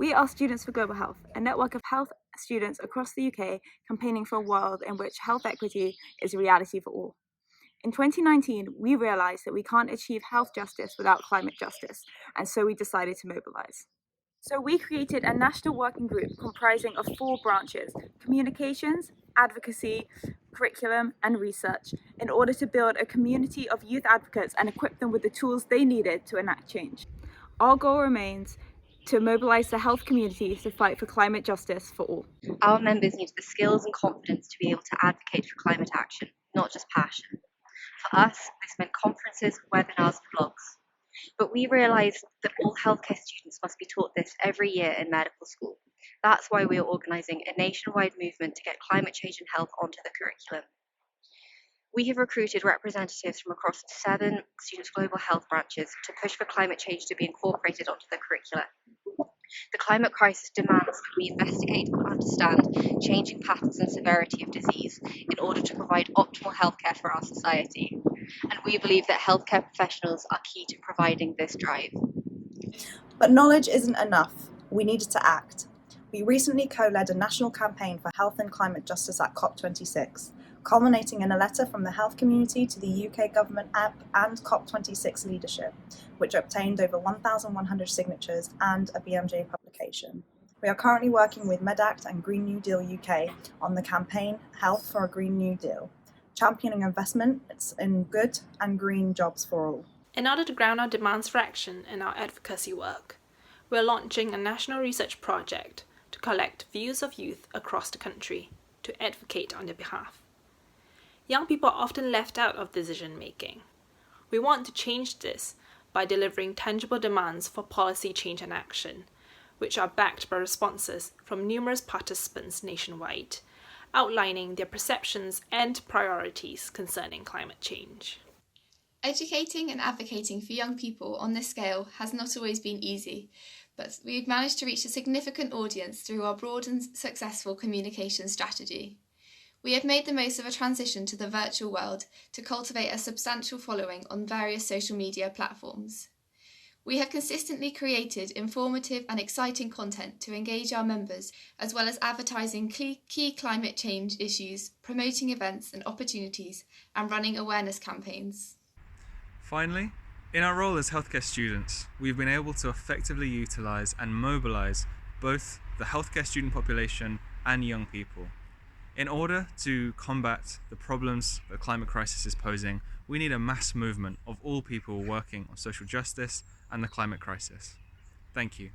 We are Students for Global Health, a network of health students across the UK campaigning for a world in which health equity is a reality for all. In 2019, we realised that we can't achieve health justice without climate justice, and so we decided to mobilise. So we created a national working group comprising of 4 branches: communications, advocacy, curriculum, and research, in order to build a community of youth advocates and equip them with the tools they needed to enact change. Our goal remains to mobilise the health community to fight for climate justice for all. Our members need the skills and confidence to be able to advocate for climate action, not just passion. For us, this meant conferences, webinars, and blogs. But we realised that all healthcare students must be taught this every year in medical school. That's why we are organising a nationwide movement to get climate change and health onto the curriculum. We have recruited representatives from across 7 Students' Global Health branches to push for climate change to be incorporated onto the curricula. The climate crisis demands that we investigate and understand changing patterns and severity of disease in order to provide optimal healthcare for our society. And we believe that healthcare professionals are key to providing this drive. But knowledge isn't enough. We needed to act. We recently co-led a national campaign for health and climate justice at COP26, culminating in a letter from the health community to the UK government and COP26 leadership, which obtained over 1,100 signatures and a BMJ publication. We are currently working with MedAct and Green New Deal UK on the campaign Health for a Green New Deal, championing investments in good and green jobs for all. In order to ground our demands for action in our advocacy work, we are launching a national research project to collect views of youth across the country to advocate on their behalf. Young people are often left out of decision making. We want to change this by delivering tangible demands for policy change and action, which are backed by responses from numerous participants nationwide, outlining their perceptions and priorities concerning climate change. Educating and advocating for young people on this scale has not always been easy, but we've managed to reach a significant audience through our broad and successful communication strategy. We have made the most of a transition to the virtual world to cultivate a substantial following on various social media platforms. We have consistently created informative and exciting content to engage our members, as well as advertising key climate change issues, promoting events and opportunities, and running awareness campaigns. Finally, in our role as healthcare students, we've been able to effectively utilise and mobilise both the healthcare student population and young people. In order to combat the problems the climate crisis is posing, we need a mass movement of all people working on social justice and the climate crisis. Thank you.